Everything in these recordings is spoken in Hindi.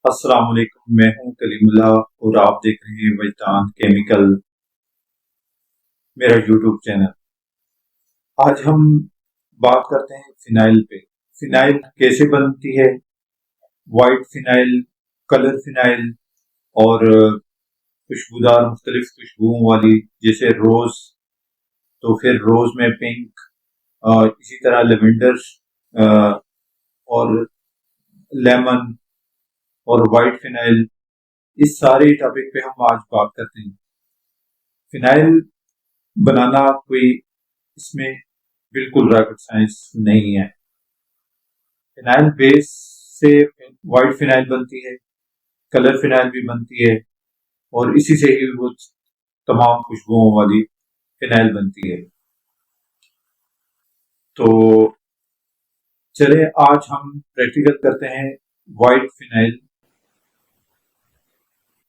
अस्सलाम वालेकुम, मैं हूं कलीमुल्लाह और आप देख रहे हैं वजदान केमिकल, मेरा यूट्यूब चैनल। आज हम बात करते हैं फिनाइल पे। फिनाइल कैसे बनती है, वाइट फिनाइल, कलर फिनाइल और खुशबूदार मुख्तलिफ खुशबुओं वाली, जैसे रोज, तो फिर रोज में पिंक, इसी तरह लेवेंडर और लेमन और वाइट फिनाइल। इस सारे टॉपिक पे हम आज बात करते हैं। फिनाइल बनाना कोई इसमें बिल्कुल रॉकेट साइंस नहीं है। फिनाइल बेस से वाइट फिनाइल बनती है, कलर फिनाइल भी बनती है और इसी से ही वो तमाम खुशबुओं वाली फिनाइल बनती है। तो चले आज हम प्रैक्टिकल करते हैं वाइट फिनाइल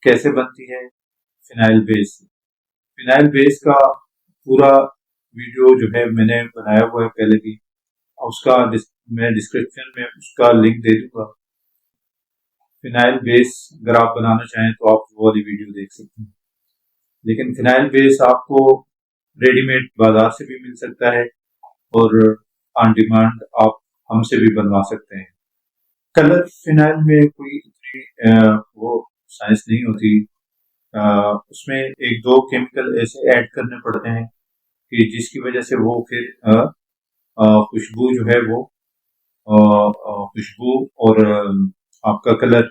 कैसे बनती है फिनाइल बेस से। फिनाइल बेस का पूरा वीडियो जो है मैंने बनाया हुआ है पहले भी, उसका मैं डिस्क्रिप्शन में उसका लिंक दे दूंगा। फिनाइल बेस अगर आप बनाना चाहें तो आप वो वाली वीडियो देख सकते हैं। लेकिन फिनाइल बेस आपको रेडीमेड बाजार से भी मिल सकता है और ऑन डिमांड आप हमसे भी बनवा सकते हैं। कलर फिनाइल में कोई वो साइंस नहीं होती। उसमें एक दो केमिकल ऐसे ऐड करने पड़ते हैं कि जिसकी वजह से वो फिर खुशबू जो है वो खुशबू और आपका कलर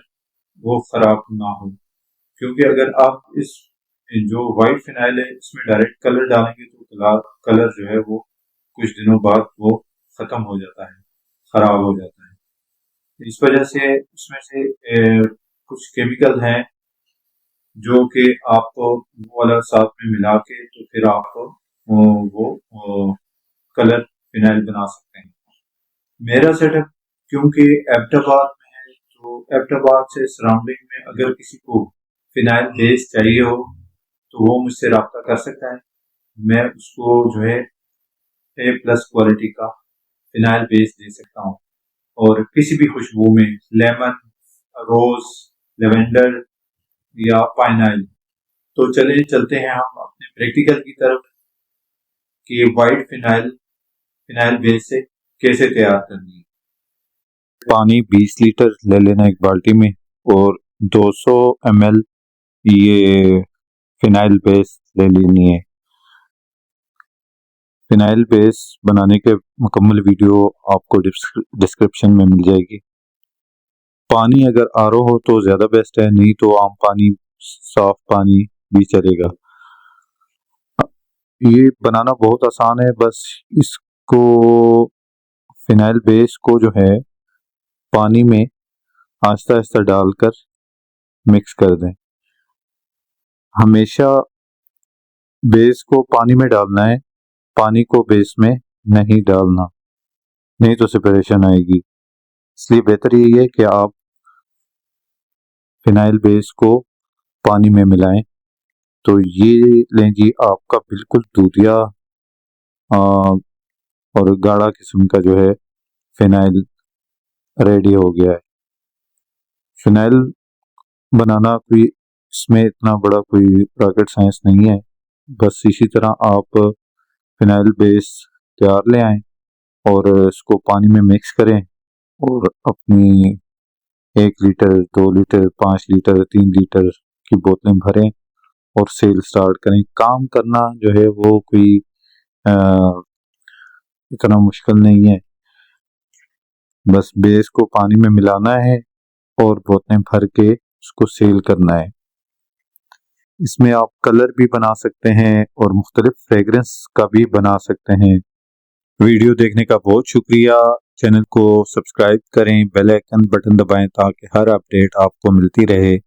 वो खराब ना हो। क्योंकि अगर आप इस जो व्हाइट फिनाइल है इसमें डायरेक्ट कलर डालेंगे तो कलर जो है वो कुछ दिनों बाद वो खत्म हो जाता है, खराब हो जाता है। इस वजह से उसमें से कुछ केमिकल हैं जो कि आप वो वाला साथ में मिला के तो फिर आप वो कलर फिनाइल बना सकते हैं। मेरा सेटअप क्योंकि एबटाबाद में है, तो एबटाबाद से सराउंडिंग में अगर किसी को फिनाइल बेस चाहिए हो तो वो मुझसे रब्ता कर सकता है। मैं उसको जो है A+ क्वालिटी का फिनाइल बेस दे सकता हूँ और किसी भी खुशबू में, लेमन, रोज, लेवेंडर या पाइनाइल। तो चले चलते हैं हम अपने प्रैक्टिकल की तरफ कि व्हाइट फिनाइल फिनाइल बेस से कैसे तैयार करनी है। पानी 20 लीटर ले लेना एक बाल्टी में और 200 ml ये फिनाइल बेस ले लेनी है। फिनाइल बेस बनाने के मुकम्मल वीडियो आपको डिस्क्रिप्शन में मिल जाएगी। पानी अगर आरओ हो तो ज़्यादा बेस्ट है, नहीं तो आम पानी, साफ पानी भी चलेगा। ये बनाना बहुत आसान है, बस इसको फिनाइल बेस को जो है पानी में आहिस्ता आहिस्ता डालकर मिक्स कर दें। हमेशा बेस को पानी में डालना है, पानी को बेस में नहीं डालना, नहीं तो सेपरेशन आएगी। इसलिए बेहतर यही है कि आप फिनाइल बेस को पानी में मिलाएं। तो ये लें जी, आपका बिल्कुल दूधिया और गाढ़ा किस्म का जो है फिनाइल रेडी हो गया है। फिनाइल बनाना कोई इसमें इतना बड़ा कोई रॉकेट साइंस नहीं है, बस इसी तरह आप फिनाइल बेस तैयार ले आएं और इसको पानी में मिक्स करें और अपनी 1 लीटर, 2 लीटर, 5 लीटर, 3 लीटर की बोतलें भरें और सेल स्टार्ट करें। काम करना जो है वो कोई इतना मुश्किल नहीं है, बस बेस को पानी में मिलाना है और बोतलें भर के उसको सेल करना है। इसमें आप कलर भी बना सकते हैं और मुख्तलिफ फ्रेग्रेंस का भी बना सकते हैं। वीडियो देखने का बहुत शुक्रिया। चैनल को सब्सक्राइब करें, बेल आइकन बटन दबाएं ताकि हर अपडेट आपको मिलती रहे।